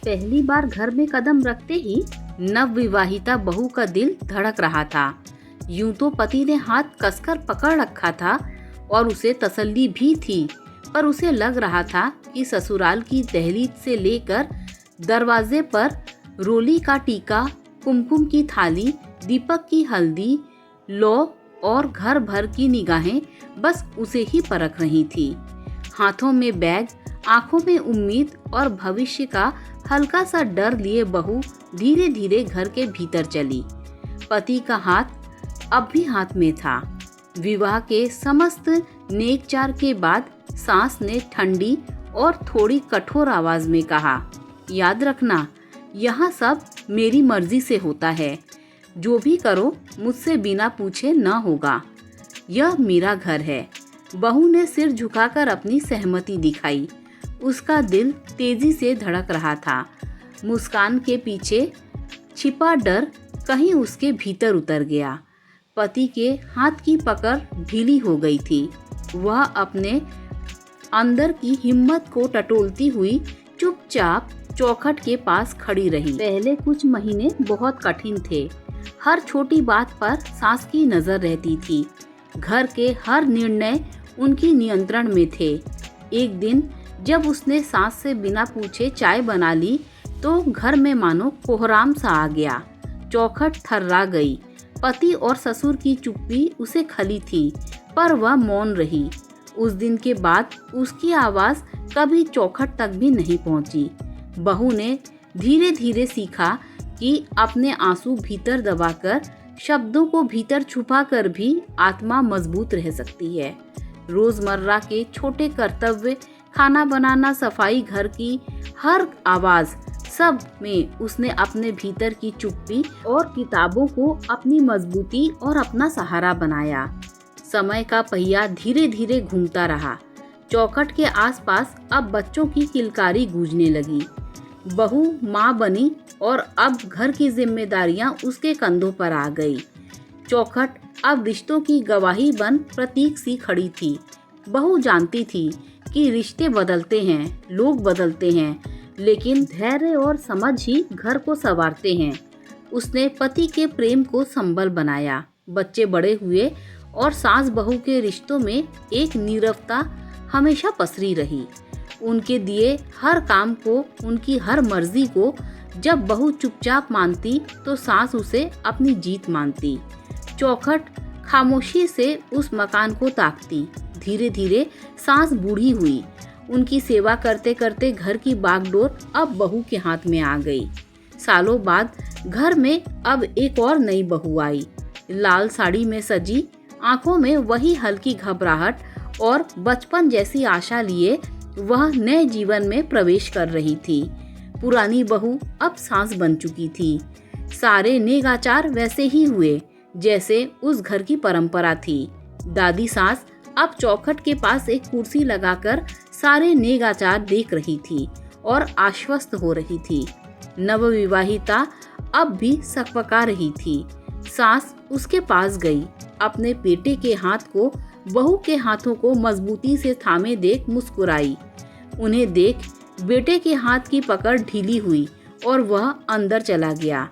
पहली बार घर में कदम रखते ही नवविवाहिता बहू का दिल धड़क रहा था। यूं तो पति ने हाथ कसकर पकड़ रखा था और उसे तसल्ली भी थी, पर उसे लग रहा था कि ससुराल की दहलीज से लेकर दरवाजे पर रोली का टीका, कुमकुम की थाली, दीपक की हल्दी, लौ और घर भर की निगाहें बस उसे ही परख रही थी। हाथों में बैग, आंखों में उम्मीद और भविष्य का हल्का सा डर लिए बहू धीरे धीरे घर के भीतर चली। पति का हाथ अब भी हाथ में था। विवाह के समस्त नेकचार के बाद सास ने ठंडी और थोड़ी कठोर आवाज में कहा, याद रखना, यहाँ सब मेरी मर्जी से होता है। जो भी करो मुझसे बिना पूछे न होगा। यह मेरा घर है। बहू ने सिर झुकाकर अपनी सहमति दिखाई। उसका दिल तेजी से धड़क रहा था। मुस्कान के पीछे छिपा डर कहीं उसके भीतर उतर गया। पति के हाथ की पकड़ ढीली हो गई थी। वह अपने अंदर की हिम्मत को टटोलती हुई चुपचाप चौखट के पास खड़ी रही। पहले कुछ महीने बहुत कठिन थे। हर छोटी बात पर सास की नजर रहती थी। घर के हर निर्णय उनकी नियंत्रण में थे। एक दिन जब उसने सास से बिना पूछे चाय बना ली तो घर में मानो कोहराम सा आ गया। चौखट थर्रा गई। पति और ससुर की चुप्पी उसे खली थी, पर वह मौन रही। उस दिन के बाद उसकी आवाज कभी चौखट तक भी नहीं पहुंची। बहू ने धीरे धीरे सीखा कि अपने आंसू भीतर दबाकर, शब्दों को भीतर छुपाकर भी आत्मा मजबूत रह सकती है। रोजमर्रा के छोटे कर्तव्य, खाना बनाना, सफाई, घर की हर आवाज, सब में उसने अपने भीतर की चुप्पी और किताबों को अपनी मजबूती और अपना सहारा बनाया। समय का पहिया धीरे धीरे घूमता रहा। चौखट के आसपास अब बच्चों की किलकारी गूंजने लगी। बहू माँ बनी और अब घर की जिम्मेदारियां उसके कंधों पर आ गई। चौखट अब रिश्तों की गवाही बन प्रतीक सी खड़ी थी। बहू जानती थी कि रिश्ते बदलते हैं, लोग बदलते हैं, लेकिन धैर्य और समझ ही घर को संवारते हैं। उसने पति के प्रेम को संबल बनाया। बच्चे बड़े हुए और सास बहू के रिश्तों में एक नीरवता हमेशा पसरी रही। उनके दिए हर काम को, उनकी हर मर्जी को जब बहू चुपचाप मानती तो सास उसे अपनी जीत मानती। चौखट खामोशी से उस मकान को ताकती। धीरे धीरे सास बूढ़ी हुई। उनकी सेवा करते करते घर की बागडोर अब बहू के हाथ में आ गई। सालों बाद घर में अब एक और नई बहू आई। लाल साड़ी में सजी, आंखों में वही हल्की घबराहट और बचपन जैसी आशा लिए वह नए जीवन में प्रवेश कर रही थी। पुरानी बहू अब सास बन चुकी थी। सारे नेक आचार वैसे ही हुए जैसे उस घर की परंपरा थी। दादी सास अब चौखट के पास एक कुर्सी लगाकर सारे नेक आचार देख रही थी और आश्वस्त हो रही थी। नवविवाहिता अब भी सकपका रही थी। सास उसके पास गई। अपने बेटे के हाथ को बहू के हाथों को मजबूती से थामे देख मुस्कुराई। उन्हें देख बेटे के हाथ की पकड़ ढीली हुई और वह अंदर चला गया।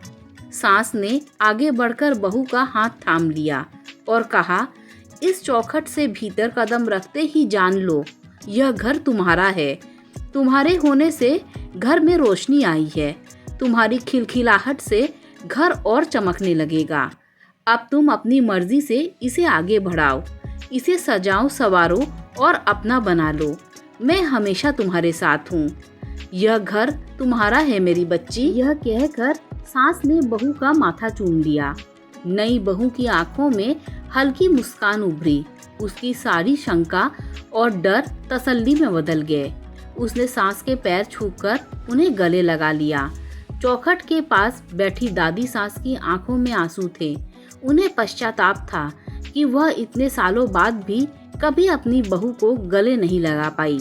सास ने आगे बढ़कर बहू का हाथ थाम लिया और कहा, इस चौखट से भीतर कदम रखते ही जान लो, यह घर तुम्हारा है। तुम्हारे होने से घर में रोशनी आई है। तुम्हारी खिलखिलाहट से घर और चमकने लगेगा। अब तुम अपनी मर्जी से इसे आगे बढ़ाओ, इसे सजाओ, संवारो और अपना बना लो। मैं हमेशा तुम्हारे साथ हूँ। यह घर तुम्हारा है मेरी बच्ची। यह कहकर सास ने बहू का माथा चूम लिया। नई बहू की आंखों में हल्की मुस्कान उभरी। उसकी सारी शंका और डर तसल्ली में बदल गए। उसने सास के पैर छूकर उन्हें गले लगा लिया। चौखट के पास बैठी दादी सास की आंखों में आंसू थे। उन्हें पश्चाताप था कि वह इतने सालों बाद भी कभी अपनी बहू को गले नहीं लगा पाई।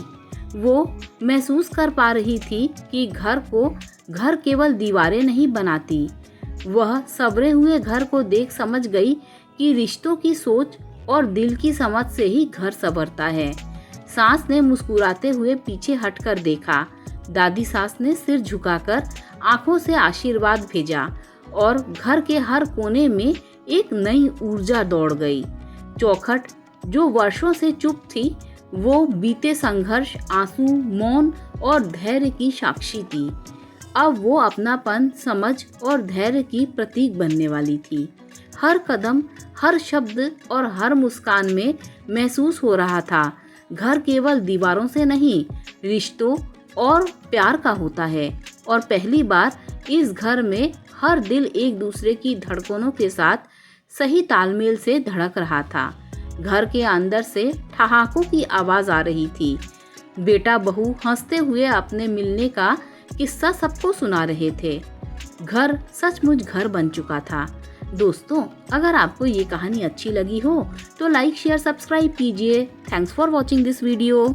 वो महसूस कर पा रही थी कि घर केवल दीवारें नहीं बनाती। वह सबरे हुए घर को देख समझ गई कि रिश्तों की सोच और दिल की समझ से ही घर संवरता है। सास ने मुस्कुराते हुए पीछे हटकर देखा। दादी सास ने सिर झुकाकर आंखों से आशीर्वाद भेजा और घर के हर कोने में एक नई ऊर्जा दौड़ गई। चौखट जो वर्षों से चुप थी, वो बीते संघर्ष, आंसू, मौन और धैर्य की साक्षी थी। अब वो अपनापन, समझ और धैर्य की प्रतीक बनने वाली थी। हर कदम, हर शब्द और हर मुस्कान में महसूस हो रहा था, घर केवल दीवारों से नहीं, रिश्तों और प्यार का होता है। और पहली बार इस घर में हर दिल एक दूसरे की धड़कनों के साथ सही तालमेल से धड़क रहा था। घर के अंदर से ठहाकों की आवाज आ रही थी। बेटा बहू हंसते हुए अपने मिलने का किस्सा सबको सुना रहे थे। घर सचमुच घर बन चुका था। दोस्तों, अगर आपको ये कहानी अच्छी लगी हो तो लाइक, शेयर, सब्सक्राइब कीजिए। Thanks for watching this video.